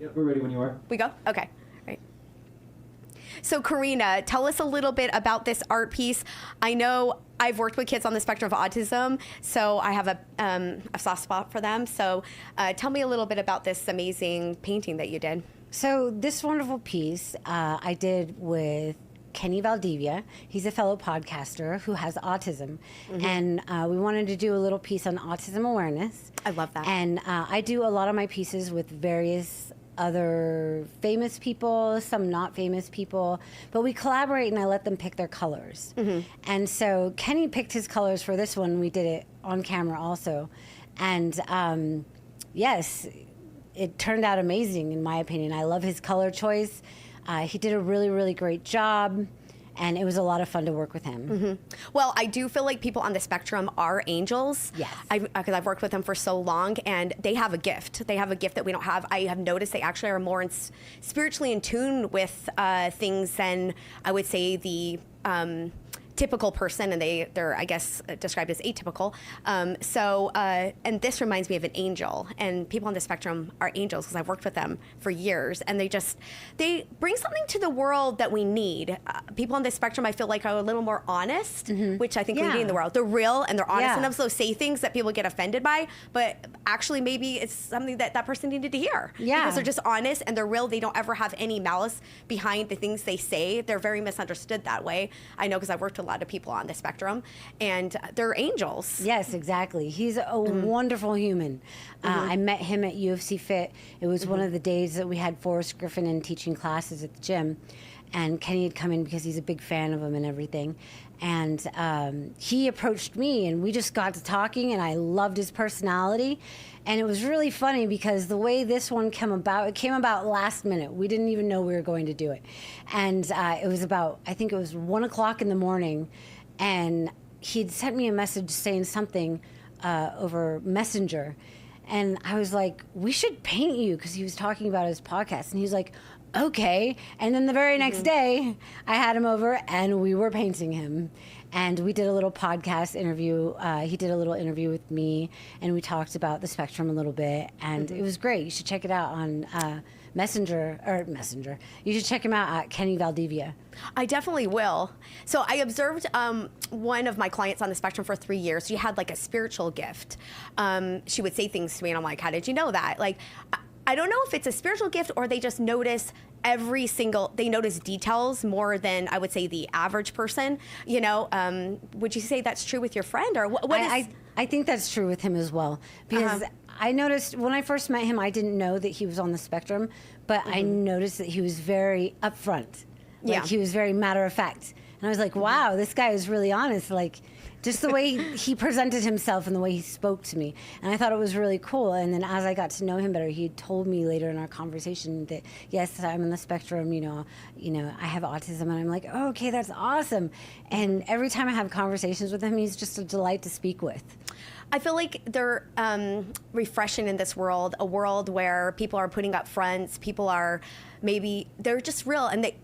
Yep, we're ready when you are. We go? Okay. Right. So Karina, tell us a little bit about this art piece. I know I've worked with kids on the spectrum of autism, so I have a soft spot for them. So tell me a little bit about this amazing painting that you did. So this wonderful piece I did with Kenny Valdivia. He's a fellow podcaster who has autism. And we wanted to do a little piece on autism awareness. I love that. And I do a lot of my pieces with various other famous people, some not famous people, but we collaborate and I let them pick their colors. And so Kenny picked his colors for this one. We did it on camera also. And yes, it turned out amazing in my opinion. I love his color choice. He did a really, really great job. And it was a lot of fun to work with him. Well, I do feel like people on the spectrum are angels. Yes. Because I've worked with them for so long, and they have a gift. They have a gift that we don't have. I have noticed they actually are more spiritually in tune with things than I would say the typical person, and they're I guess described as atypical. And this reminds me of an angel, and people on the spectrum are angels because I've worked with them for years, and they bring something to the world that we need. People on the spectrum I feel like are a little more honest, which I think we need in the world. They're real and they're honest enough, so say things that people get offended by, but actually maybe it's something that person needed to hear. Because they're just honest and they're real. They don't ever have any malice behind the things they say. They're very misunderstood that way. I know because I've worked with a lot of people on the spectrum, and they're angels. Yes, exactly. He's a wonderful human. I met him at UFC Fit. It was one of the days that we had Forrest Griffin in teaching classes at the gym, and Kenny had come in because he's a big fan of him and everything. And he approached me, and we just got to talking, and I loved his personality. And it was really funny because the way this one came about, it came about last minute. We didn't even know we were going to do it. And it was about, I think it was 1 o'clock in the morning, and he'd sent me a message saying something over Messenger. And I was like, we should paint you, because he was talking about his podcast. And he was like, okay. And then the very next day, I had him over, and we were painting him. And we did a little podcast interview. He did a little interview with me, and we talked about the spectrum a little bit. And it was great. You should check it out on Messenger. You should check him out at Kenny Valdivia. I definitely will. So I observed one of my clients on the spectrum for 3 years. She had like a spiritual gift. She would say things to me, and I'm like, how did you know that? Like, I don't know if it's a spiritual gift or they just notice they notice details more than I would say the average person. You know, would you say that's true with your friend, or what is? I think that's true with him as well, because I noticed when I first met him, I didn't know that he was on the spectrum, but I noticed that he was very upfront. Like he was very matter of fact. And I was like, wow, this guy is really honest. Like, just the way he presented himself and the way he spoke to me. And I thought it was really cool. And then as I got to know him better, he told me later in our conversation that, yes, I'm on the spectrum, you know, I have autism. And I'm like, oh, okay, that's awesome. And every time I have conversations with him, he's just a delight to speak with. I feel like they're refreshing in this world, a world where people are putting up fronts, people are they're just real, and they